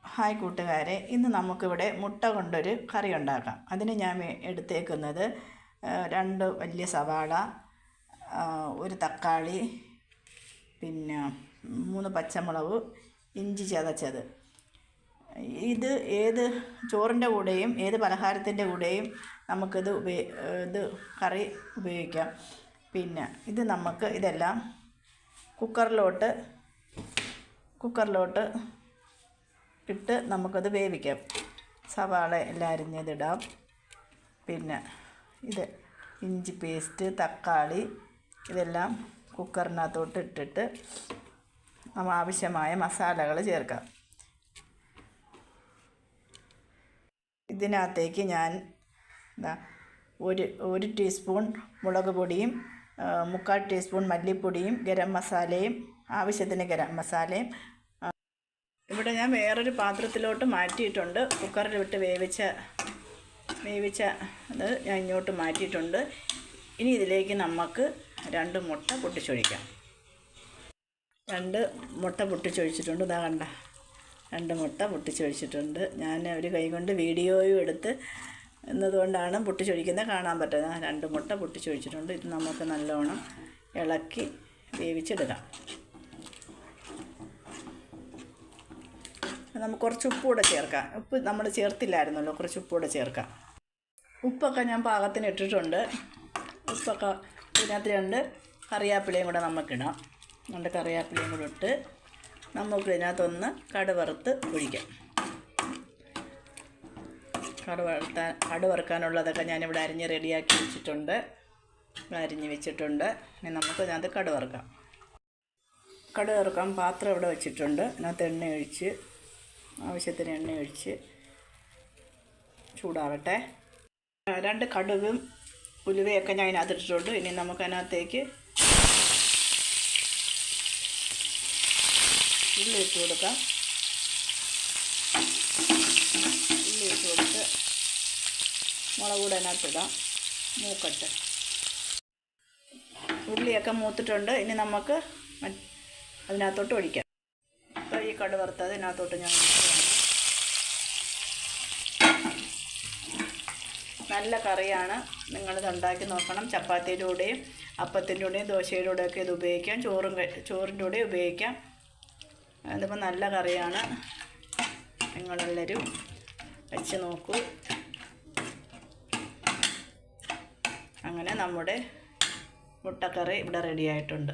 Hi കൂട്ടുകാരെ, ഇന്ന് നമുക്കിവിടെ മുട്ട കൊണ്ടൊരു കറി ഉണ്ടാക്കാം. അതിന് ഞാൻ എടുത്തേക്കുന്നത് 2 വലിയ സവാള, 1 തക്കാളി, പിന്നെ 3 പച്ചമുളക്, ഇഞ്ചി ചതച്ചത്. ഇത് ഏത് ചോറിൻ്റെ കൂടെയും ഏത് പലഹാരത്തിൻ്റെ കൂടെയും നമുക്കിത് ഇത് കറി ഉപയോഗിക്കാം. പിന്നെ ഇത് നമുക്ക് ഇതെല്ലാം കുക്കറിലോട്ട് ഇട്ട് നമുക്കത് വേവിക്കാം. സവാള എല്ലാം അരിഞ്ഞതിടാം. പിന്നെ ഇത് ഇഞ്ചി പേസ്റ്റ്, തക്കാളി ഇതെല്ലാം കുക്കറിനകത്തോട്ട് ഇട്ടിട്ട് നമ്മൾ ആവശ്യമായ മസാലകൾ ചേർക്കാം. ഇതിനകത്തേക്ക് ഞാൻ ഒരു ടീസ്പൂൺ മുളക് പൊടിയും 3/4 ടീസ്പൂൺ മല്ലിപ്പൊടിയും ഗരം മസാലയും ആവശ്യത്തിന് ഗരം മസാലയും ഇവിടെ ഞാൻ വേറൊരു പാത്രത്തിലോട്ട് മാറ്റിയിട്ടുണ്ട്. കുക്കറിലിട്ട് വേവിച്ച അത് ഞാൻ ഇങ്ങോട്ട് മാറ്റിയിട്ടുണ്ട്. ഇനി ഇതിലേക്ക് നമുക്ക് 2 മുട്ട പൊട്ടിച്ചൊഴിക്കാം. 2 മുട്ട പൊട്ടിച്ചൊഴിച്ചിട്ടുണ്ട്. ഇതാ കണ്ട, 2 മുട്ട പൊട്ടിച്ചൊഴിച്ചിട്ടുണ്ട്. ഞാൻ ഒരു കൈ കൊണ്ട് വീഡിയോയും എടുത്ത് എന്നതുകൊണ്ടാണ് പൊട്ടിച്ചൊഴിക്കുന്നത് കാണാൻ പറ്റുന്നത്. 2 മുട്ട പൊട്ടിച്ചൊഴിച്ചിട്ടുണ്ട്. ഇത് നമുക്ക് നല്ലോണം ഇളക്കി വേവിച്ചെടുക്കാം. നമുക്ക് കുറച്ച് ഉപ്പ് കൂടെ ചേർക്കാം. ഉപ്പ് നമ്മൾ ചേർത്തില്ലായിരുന്നല്ലോ, കുറച്ച് ഉപ്പ് കൂടെ ചേർക്കാം. ഉപ്പൊക്കെ ഞാൻ പാകത്തിന് ഇട്ടിട്ടുണ്ട്. ഉപ്പൊക്കെ ഇതിനകത്ത് 2 കറിവേപ്പിലയും കൂടെ നമുക്കിടാം. 2 കറിവേപ്പിലയും കൂടെ ഇട്ട് നമുക്ക് ഇതിനകത്തൊന്ന് കടുക് വറുത്ത് ഒഴിക്കാം. കടുക് വറുക്കാനുള്ളതൊക്കെ ഞാനിവിടെ അരിഞ്ഞ് റെഡിയാക്കി വെച്ചിട്ടുണ്ട്. ഇനി നമുക്ക് ഇതിനകത്ത് കടുക് വറുക്കാം. കടുക് വറുക്കാൻ പാത്രം ഇവിടെ വെച്ചിട്ടുണ്ട്. ഇതിനകത്ത് എണ്ണ ഒഴിച്ച് ആവശ്യത്തിന് എണ്ണ ഒഴിച്ച് ചൂടാവട്ടെ. 2 കടുകും ഉലുവയൊക്കെ ഞാൻ അതിനകത്തിട്ടിട്ടുണ്ട്. ഇനി നമുക്ക് അതിനകത്തേക്ക് ഉള്ളി ഇട്ട് കൊടുക്കാം. ഉള്ളി ഇട്ട് കൊടുത്ത് മുളക് കൂടെ അതിനകത്തിടാം. മൂക്കട്ടെ. ഉള്ളിയൊക്കെ മൂത്തിട്ടുണ്ട്. ഇനി നമുക്ക് അതിനകത്തോട്ട് ഒഴിക്കാം. അപ്പോൾ ഈ കടുക് വറുത്തത് ഇതിനകത്തോട്ട് ഞാൻ ഒഴിക്കുകയാണ്. നല്ല കറിയാണ്. നിങ്ങളിത് ഉണ്ടാക്കി നോക്കണം. ചപ്പാത്തിയുടെ കൂടെയും അപ്പത്തിൻ്റെ കൂടെയും ദോശയുടെ കൂടെയൊക്കെ ഇത് ഉപയോഗിക്കാം. ചോറിൻ്റെ കൂടെ ഉപയോഗിക്കാം. അതിപ്പോൾ നല്ല കറിയാണ്. നിങ്ങളെല്ലാവരും വെച്ച് നോക്കൂ. അങ്ങനെ നമ്മുടെ മുട്ടക്കറി ഇവിടെ റെഡി ആയിട്ടുണ്ട്.